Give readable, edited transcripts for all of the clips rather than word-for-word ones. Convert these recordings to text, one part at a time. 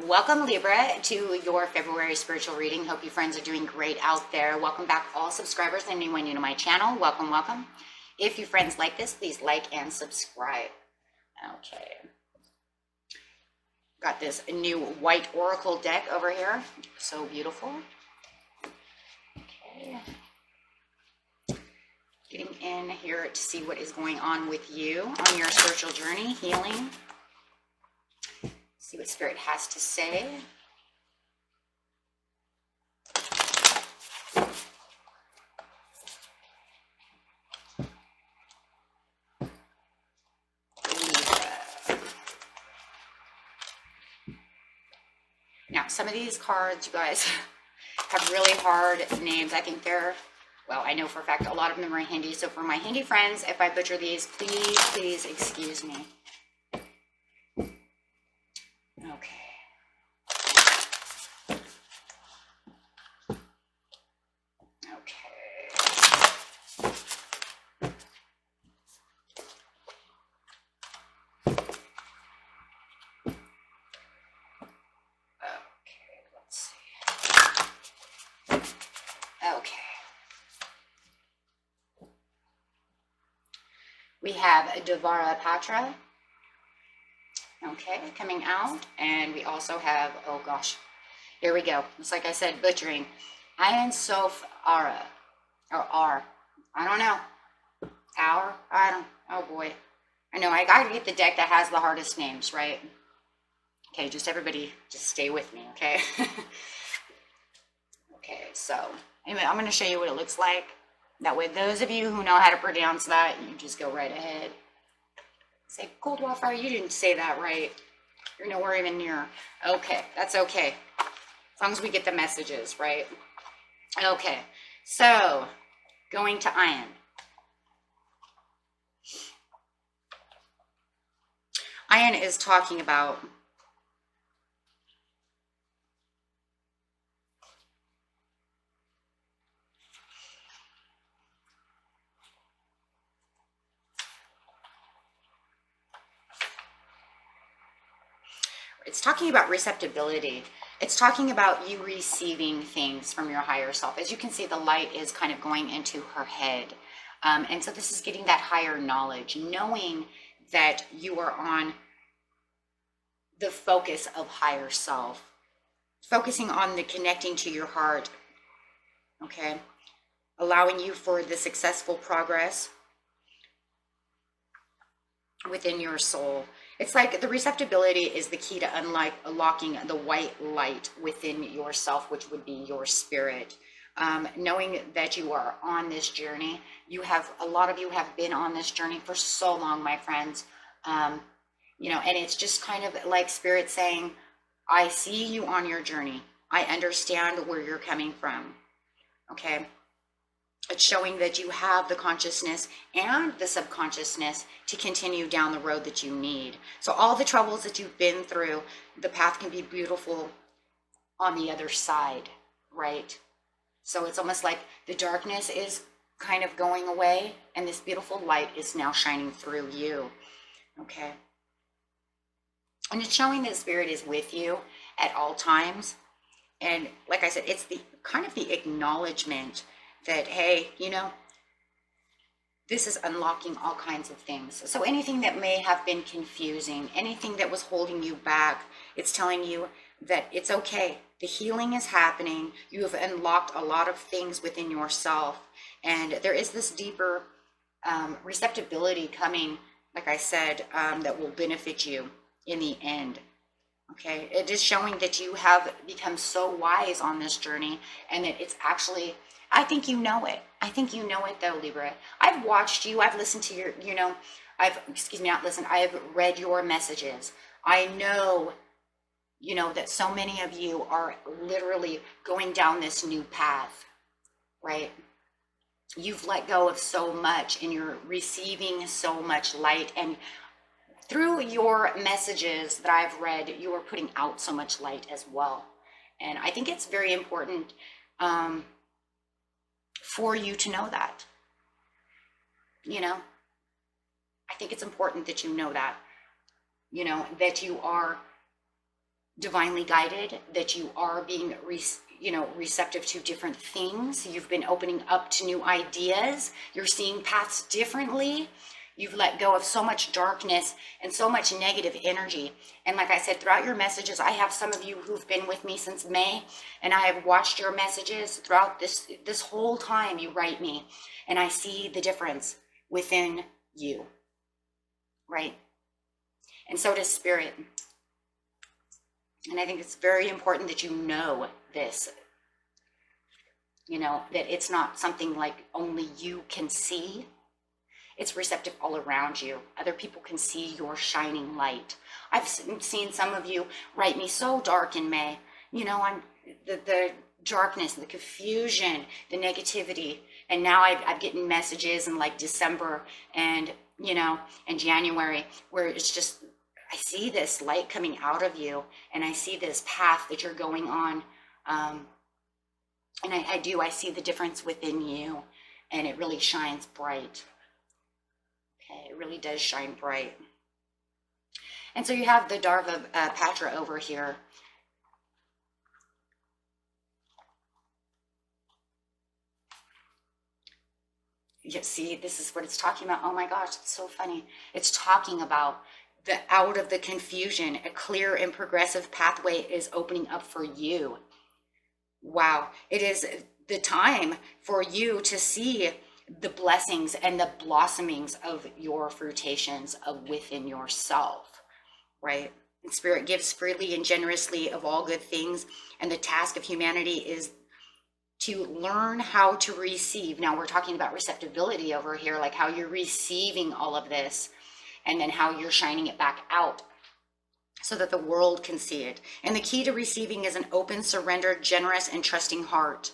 Welcome, Libra, to your February spiritual reading. Hope you friends are doing great out there. Welcome back, all subscribers and anyone new to my channel. Welcome, welcome. If you friends like this, please like and subscribe. Okay. Got this new white oracle deck over here. So beautiful. Okay. Getting in here to see what is going on with you on your spiritual journey, healing. See what Spirit has to say. Now, some of these cards, you guys, have really hard names. I think they're, well, I know for a fact a lot of them are Hindi. So for my Hindi friends, if I butcher these, please excuse me. Okay. Okay. We have Devara Patra. Okay, coming out. And we also have, oh gosh, here we go. It's like I said, butchering. Ayan Sof Ara. Or R. I don't know. Tower? I don't, oh boy. I know, I gotta get the deck that has the hardest names, right? Okay, just everybody, just stay with me, okay? Okay, so anyway, I'm gonna show you what it looks like. That way, those of you who know how to pronounce that, you just go right ahead. Say, Cold Water, you didn't say that right. You're nowhere even near. Okay, that's okay. As long as we get the messages, right? Okay, so going to Ayan. Ayan is talking about it's talking about receptibility. It's talking about you receiving things from your higher self. As you can see, the light is kind of going into her head. And so this is getting that higher knowledge, knowing that you are on the focus of higher self, focusing on the connecting to your heart, okay? Allowing you for the successful progress within your soul. It's like the receptibility is the key to unlocking the white light within yourself, which would be your spirit. Knowing that you are on this journey, a lot of you have been on this journey for so long, my friends. You know, and it's just kind of like Spirit saying, I see you on your journey. I understand where you're coming from. Okay. It's showing that you have the consciousness and the subconsciousness to continue down the road that you need. So all the troubles that you've been through, the path can be beautiful on the other side, right? So it's almost like the darkness is kind of going away and this beautiful light is now shining through you, okay? And it's showing that Spirit is with you at all times. And like I said, it's the kind of the acknowledgement that, hey, you know, this is unlocking all kinds of things. So anything that may have been confusing, anything that was holding you back, it's telling you that it's okay. The healing is happening. You have unlocked a lot of things within yourself. And there is this deeper receptibility coming, like I said, that will benefit you in the end. Okay, it is showing that you have become so wise on this journey and that it's actually, I think you know it. I think you know it though, Libra. I've watched you. I've listened to your, you know, I have read your messages. I know, you know, that so many of you are literally going down this new path, right? You've let go of so much and you're receiving so much light. And through your messages that I've read, you are putting out so much light as well. And I think it's very important for you to know that. You know, I think it's important that you know that, you know, that you are divinely guided, that you are being receptive to different things. You've been opening up to new ideas. You're seeing paths differently. You've let go of so much darkness and so much negative energy. And like I said, throughout your messages, I have some of you who've been with me since May, and I have watched your messages throughout this whole time you write me, and I see the difference within you, right? And so does Spirit. And I think it's very important that you know this, that it's not something like only you can see. It's receptive all around you. Other people can see your shining light. I've seen some of you write me so dark in May. I'm the darkness, the confusion, the negativity. And now I've getting messages in like December and January, where it's just, I see this light coming out of you, and I see this path that you're going on. And I see the difference within you, and it really shines bright. Okay, it really does shine bright. And so you have the Darva Patra over here. You see, this is what it's talking about. Oh my gosh, it's so funny. It's talking about out of the confusion, a clear and progressive pathway is opening up for you. Wow, it is the time for you to see the blessings and the blossomings of your fruitations within yourself, right? And Spirit gives freely and generously of all good things, and the task of humanity is to learn how to receive. Now we're talking about receptibility over here, like how you're receiving all of this, and then how you're shining it back out so that the world can see it. And the key to receiving is an open, surrendered, generous, and trusting heart.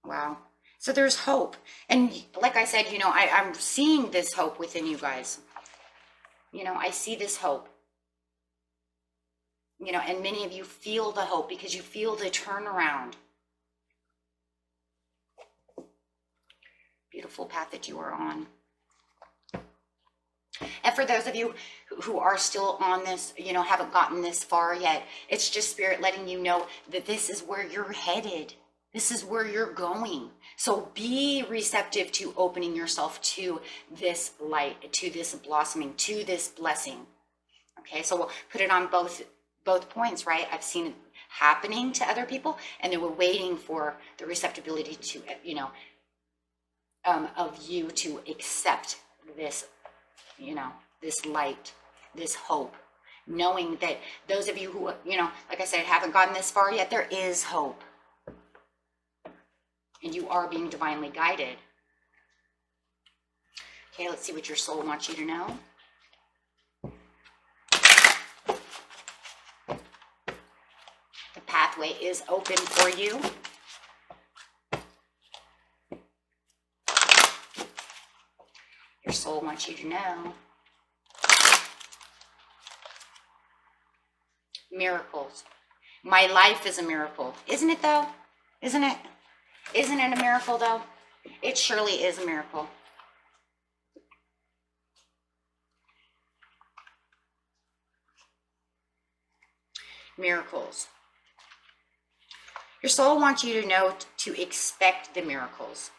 Wow. So there's hope. And like I said, I'm seeing this hope within you guys. I see this hope. And many of you feel the hope because you feel the turnaround. Beautiful path that you are on. And for those of you who are still on this, haven't gotten this far yet, it's just Spirit letting you know that this is where you're headed. This is where you're going. So be receptive to opening yourself to this light, to this blossoming, to this blessing. Okay, so we'll put it on both points, right? I've seen it happening to other people, and they were waiting for the receptibility to, of you to accept this, this light, this hope, knowing that those of you who, like I said, haven't gotten this far yet, there is hope. And you are being divinely guided. Okay, let's see what your soul wants you to know. The pathway is open for you. Your soul wants you to know. Miracles. My life is a miracle. Isn't it though? Isn't it? Isn't it a miracle though? It surely is a miracle. Miracles. Your soul wants you to know to expect the miracles.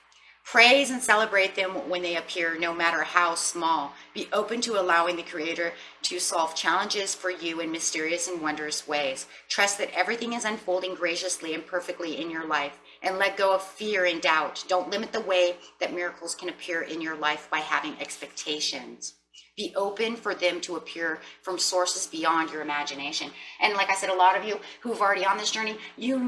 Praise and celebrate them when they appear, no matter how small. Be open to allowing the Creator to solve challenges for you in mysterious and wondrous ways. Trust that everything is unfolding graciously and perfectly in your life, and let go of fear and doubt. Don't limit the way that miracles can appear in your life by having expectations. Be open for them to appear from sources beyond your imagination. And like I said, a lot of you who've already on this journey, you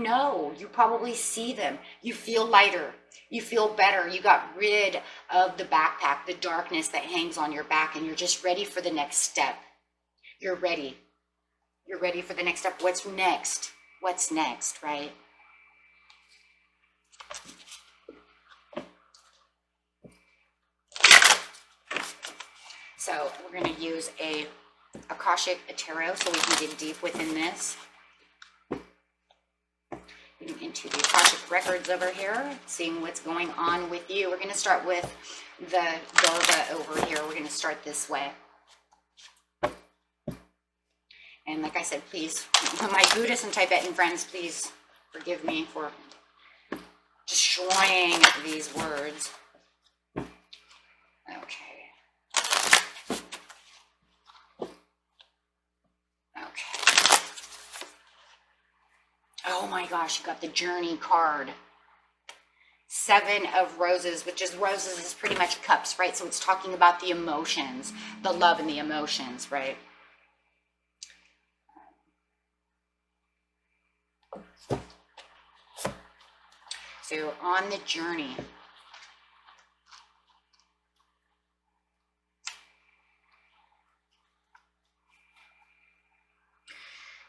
probably see them. You feel lighter. You feel better. You got rid of the backpack, the darkness that hangs on your back, and you're just ready for the next step. You're ready. You're ready for the next step. What's next? What's next, right? So we're going to use a Akashic Tarot so we can dig deep within this. Getting into the Akashic records over here, seeing what's going on with you. We're going to start with the Darva over here. We're going to start this way. And like I said, please, my Buddhist and Tibetan friends, please forgive me for destroying these words. Okay. Okay. Oh my gosh, you got the Journey card. 7 of Roses, which is roses is pretty much cups, right? So it's talking about the emotions, the love and the emotions, right? So on the journey.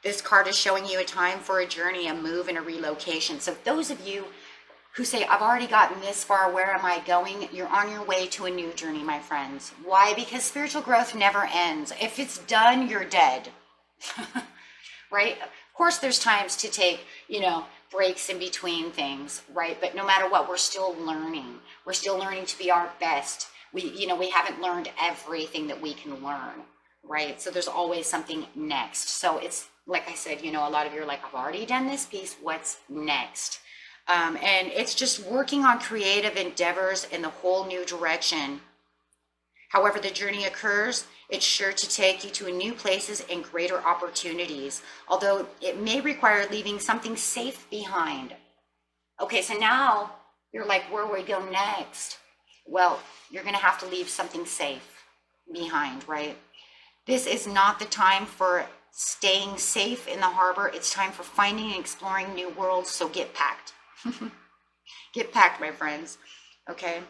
This card is showing you a time for a journey, a move, and a relocation. So those of you who say, I've already gotten this far, where am I going? You're on your way to a new journey, my friends. Why? Because spiritual growth never ends. If it's done, you're dead. Right? Of course, there's times to take, breaks in between things, right? But no matter what, we're still learning. We're still learning to be our best. We haven't learned everything that we can learn, right? So there's always something next. So it's, like I said, a lot of you are like, I've already done this piece. What's next? And it's just working on creative endeavors in the whole new direction. However the journey occurs, it's sure to take you to new places and greater opportunities, although it may require leaving something safe behind. Okay, so now you're like, where will we go next? Well, you're going to have to leave something safe behind, right? This is not the time for staying safe in the harbor. It's time for finding and exploring new worlds, so get packed. Get packed, my friends. Okay.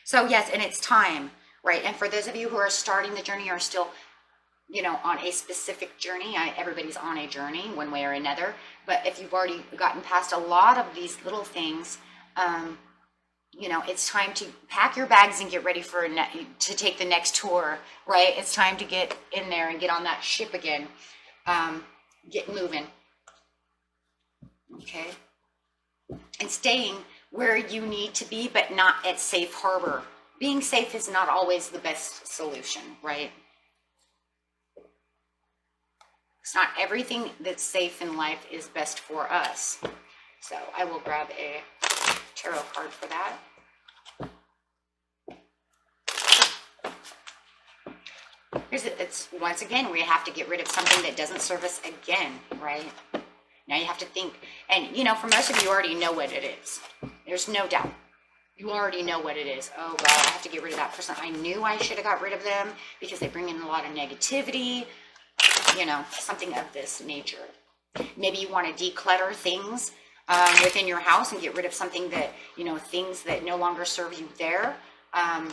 So yes, and it's time, right? And for those of you who are starting the journey, are still, on a specific journey, everybody's on a journey one way or another. But if you've already gotten past a lot of these little things, it's time to pack your bags and get ready to take the next tour, right? It's time to get in there and get on that ship again. Get moving. Okay. And staying where you need to be, but not at safe harbor. Being safe is not always the best solution, right? It's not everything that's safe in life is best for us. So I will grab a tarot card for that. It's once again, we have to get rid of something that doesn't serve us again, right? Now you have to think, and for most of you already know what it is. There's no doubt. You already know what it is. Oh God, I have to get rid of that person. I knew I should have got rid of them because they bring in a lot of negativity, something of this nature. Maybe you want to declutter things within your house and get rid of something that, things that no longer serve you there. And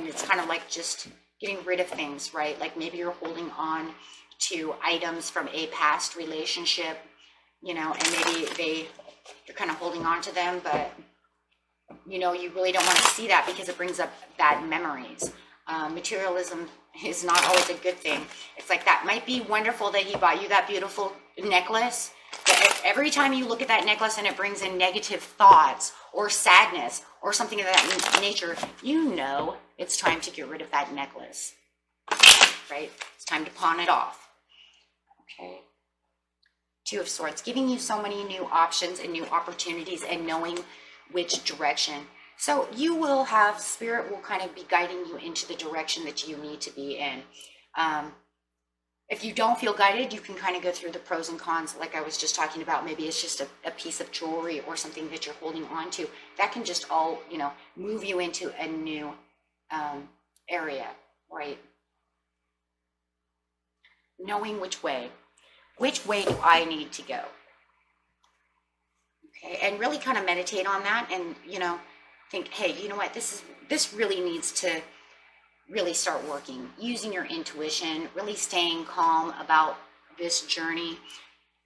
it's kind of like just getting rid of things, right? Like maybe you're holding on to items from a past relationship, and maybe you're kind of holding on to them, but you really don't want to see that because it brings up bad memories. Materialism is not always a good thing. It's like, that might be wonderful that he bought you that beautiful necklace, but every time you look at that necklace and it brings in negative thoughts or sadness or something of that nature, it's time to get rid of that necklace, right? It's time to pawn it off. Okay. 2 of Swords, giving you so many new options and new opportunities and knowing which direction. So you will have, spirit will kind of be guiding you into the direction that you need to be in. If you don't feel guided, you can kind of go through the pros and cons, like I was just talking about. Maybe it's just a piece of jewelry or something that you're holding on to. That can just all, move you into a new area, right? Knowing which way do I need to go? Okay, and really kind of meditate on that and, think, hey, you know what, this really needs to really start working, using your intuition, really staying calm about this journey,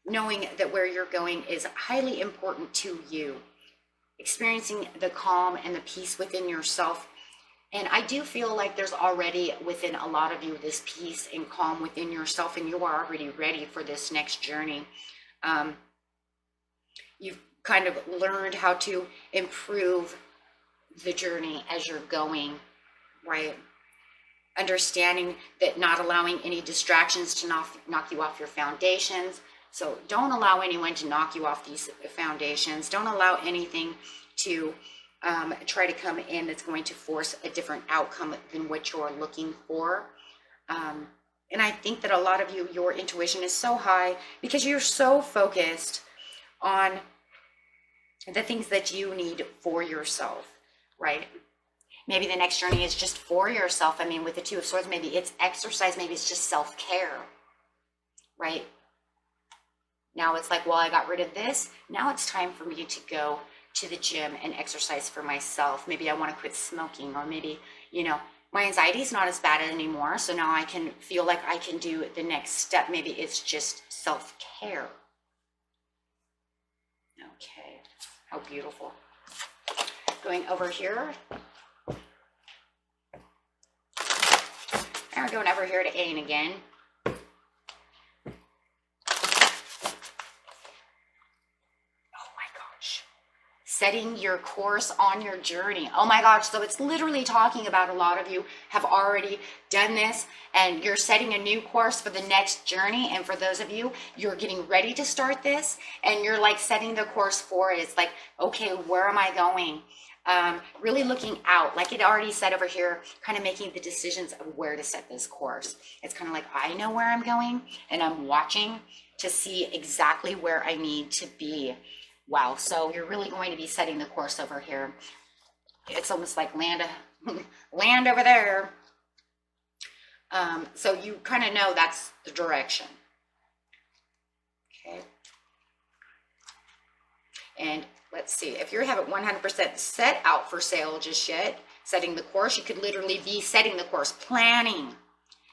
knowing that where you're going is highly important to you, experiencing the calm and the peace within yourself. And I do feel like there's already within a lot of you this peace and calm within yourself, and you are already ready for this next journey. You've kind of learned how to improve the journey as you're going, right? understanding that not allowing any distractions to knock you off your foundations. So don't allow anyone to knock you off these foundations. Don't allow anything to try to come in that's going to force a different outcome than what you're looking for. And I think that a lot of you, your intuition is so high because you're so focused on the things that you need for yourself, right? Maybe the next journey is just for yourself. I mean, with the Two of Swords, maybe it's exercise, maybe it's just self-care, right? Now it's like, well, I got rid of this. Now it's time for me to go to the gym and exercise for myself. Maybe I want to quit smoking, or maybe, you know, my anxiety is not as bad anymore. So now I can feel like I can do the next step. Maybe it's just self-care. Okay, how beautiful. Going over here. And we're going over here to Ain again. Setting your course on your journey. Oh my gosh, so it's literally talking about a lot of you have already done this and you're setting a new course for the next journey. And for those of you, you're getting ready to start this and you're like setting the course for it. It's like, okay, where am I going? Really looking out, like it already said over here, kind of making the decisions of where to set this course. It's kind of like, I know where I'm going and I'm watching to see exactly where I need to be. Wow, so you're really going to be setting the course over here. It's almost like land over there. So you kind of know that's the direction. Okay. And let's see, if you haven't 100% set out for sale just yet, setting the course, you could literally be setting the course, planning,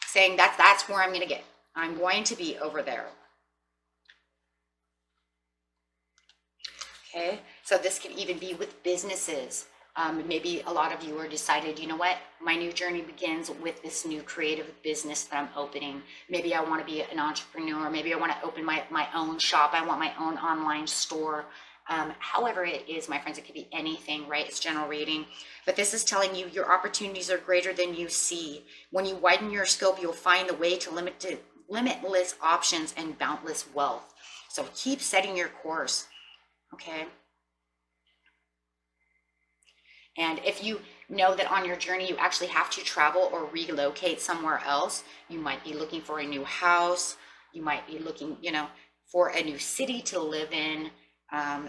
saying that's where I'm going to get. I'm going to be over there. Okay, so this could even be with businesses. Maybe a lot of you are decided, you know what, my new journey begins with this new creative business that I'm opening. Maybe I want to be an entrepreneur. Maybe I want to open my own shop. I want my own online store. However it is, my friends, it could be anything, right? It's general reading. But this is telling you your opportunities are greater than you see. When you widen your scope, you'll find a way to limitless options and boundless wealth. So keep setting your course. Okay. And if you know that on your journey you actually have to travel or relocate somewhere else, you might be looking for a new house, you might be looking, you know, for a new city to live in,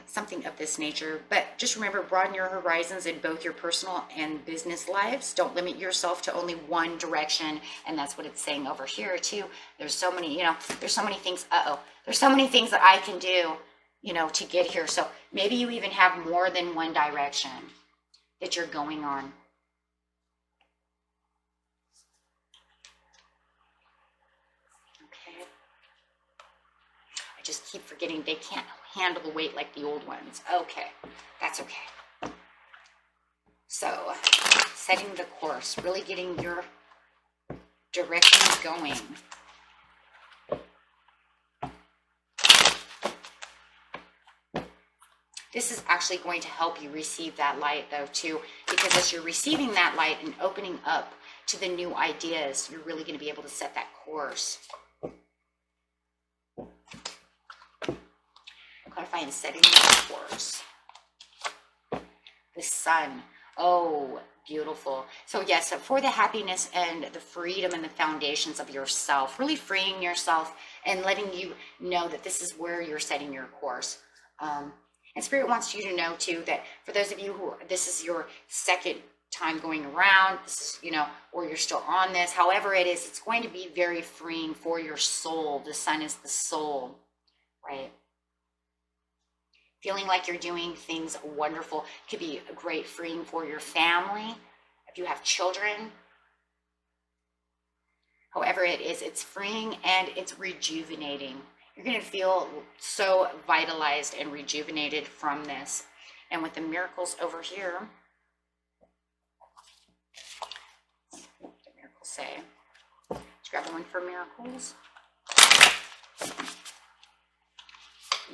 something of this nature. But just remember, broaden your horizons in both your personal and business lives. Don't limit yourself to only one direction. And that's what it's saying over here too. There's so many, you know, there's so many things, there's so many things that I can do, you know, to get here. So maybe you even have more than one direction that you're going on. Okay. I just keep forgetting they can't handle the weight like the old ones. Okay, that's okay. So setting the course, really getting your direction going. This is actually going to help you receive that light though too, because as you're receiving that light and opening up to the new ideas, you're really going to be able to set that course. Clarifying setting the course. The sun. Oh, beautiful. So yes, for the happiness and the freedom and the foundations of yourself, really freeing yourself and letting you know that this is where you're setting your course. And Spirit wants you to know too that for those of you who this is your second time going around, this is, you know, or you're still on this, however it is, it's going to be very freeing for your soul. The sun is the soul, right? Feeling like you're doing things wonderful. Could be a great freeing for your family if you have children. However it is, it's freeing and it's rejuvenating. You're going to feel so vitalized and rejuvenated from this. And with the miracles over here, what do the miracles say? Let's grab one for miracles.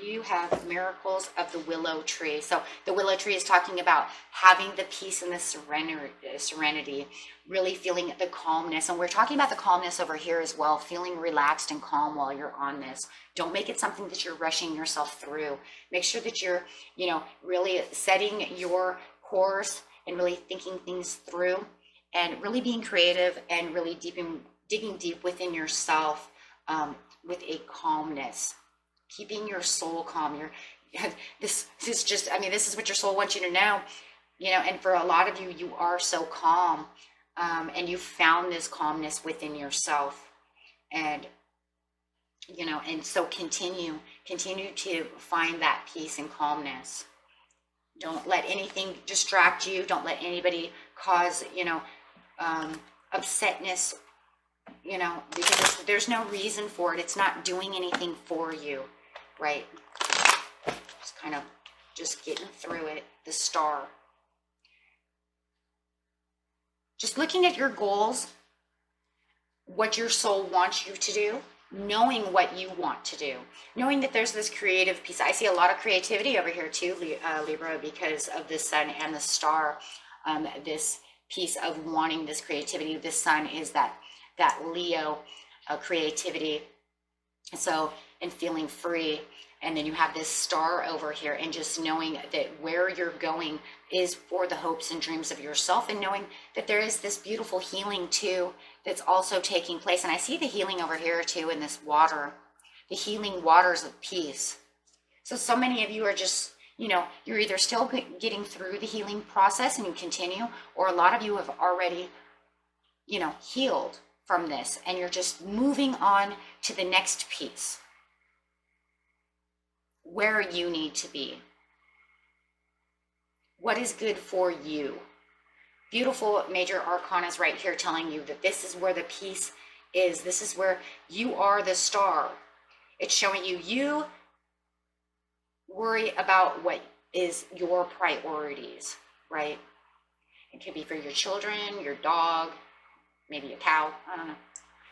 you have miracles of the willow tree. So the willow tree is talking about having the peace and the serenity, really feeling the calmness. And we're talking about the calmness over here as well, feeling relaxed and calm while you're on this. Don't make it something that you're rushing yourself through. Make sure that you're, really setting your course and really thinking things through and really being creative and really digging deep within yourself with a calmness. Keeping your soul calm. This is just, this is what your soul wants you to know, and for a lot of you, you are so calm, and you found this calmness within yourself, and, and so continue to find that peace and calmness. Don't let anything distract you. Don't let anybody cause, upsetness, because there's no reason for it. It's not doing anything for you. Right? Just getting through it. The star. Just looking at your goals, what your soul wants you to do, knowing what you want to do, knowing that there's this creative piece. I see a lot of creativity over here too, Libra, because of the sun and the star. This piece of wanting this creativity. The sun is that Leo creativity. So, and feeling free. And then you have this star over here, and just knowing that where you're going is for the hopes and dreams of yourself, and knowing that there is this beautiful healing too that's also taking place. And I see the healing over here too in this water, the healing waters of peace. So many of you are just, you're either still getting through the healing process and you continue, or a lot of you have already, healed from this, and you're just moving on to the next piece, where you need to be, what is good for you. Beautiful major arcana is right here telling you that this is where the peace is. This is where you are the star. It's showing you worry about what is your priorities, right? It could be for your children, your dog, maybe a cow, I don't know.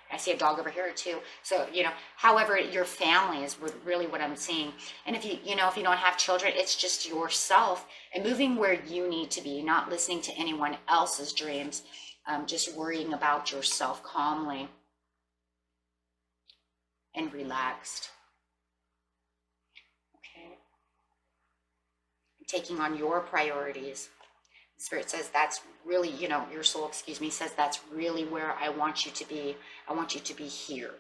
I see a dog over here too. So, however, your family is really what I'm seeing. And if you don't have children, it's just yourself and moving where you need to be, not listening to anyone else's dreams, just worrying about yourself calmly and relaxed. Okay. Taking on your priorities. Spirit says that's really, your soul, says that's really where I want you to be. I want you to be here.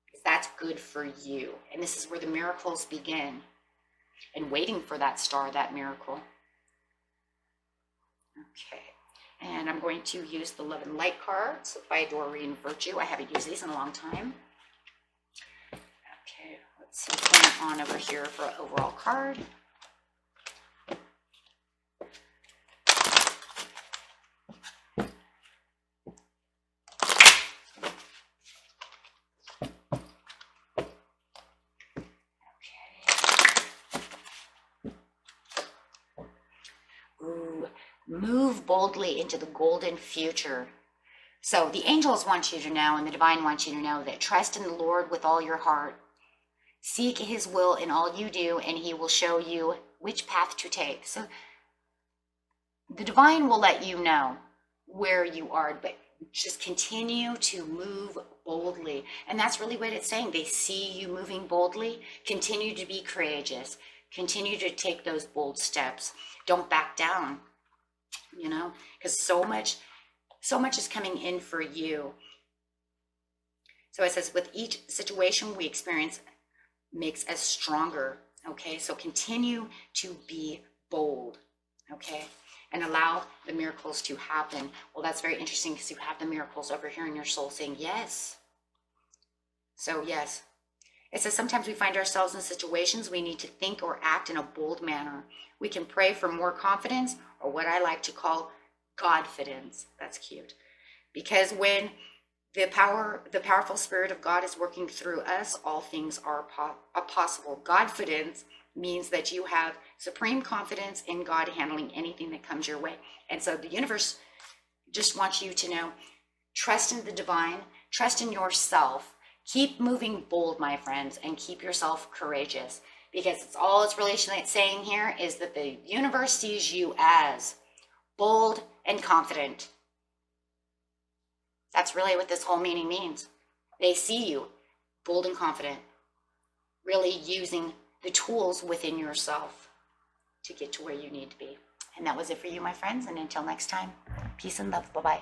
Because that's good for you. And this is where the miracles begin. And waiting for that star, that miracle. Okay. And I'm going to use the Love and Light cards by Doreen Virtue. I haven't used these in a long time. Okay. Let's see what's going on over here for an overall card. Move boldly into the golden future. So the angels want you to know, and the divine wants you to know, that trust in the Lord with all your heart. Seek his will in all you do, and he will show you which path to take. So the divine will let you know where you are, but just continue to move boldly. And that's really what it's saying. They see you moving boldly. Continue to be courageous. Continue to take those bold steps. Don't back down. Because so much is coming in for you. So it says, with each situation we experience makes us stronger. Okay, so continue to be bold. Okay, and allow the miracles to happen. Well, that's very interesting, because you have the miracles over here in your soul saying yes. So yes, it says sometimes we find ourselves in situations we need to think or act in a bold manner. We can pray for more confidence, or what I like to call Godfidence. That's cute. Because when the powerful Spirit of God is working through us, all things are possible. Godfidence means that you have supreme confidence in God handling anything that comes your way. And so the universe just wants you to know, trust in the divine, trust in yourself, Keep moving bold, my friends, and keep yourself courageous, because it's all it's really saying here is that the universe sees you as bold and confident. That's really what this whole meaning means. They see you bold and confident, really using the tools within yourself to get to where you need to be. And that was it for you, my friends. And until next time, peace and love. Bye-bye.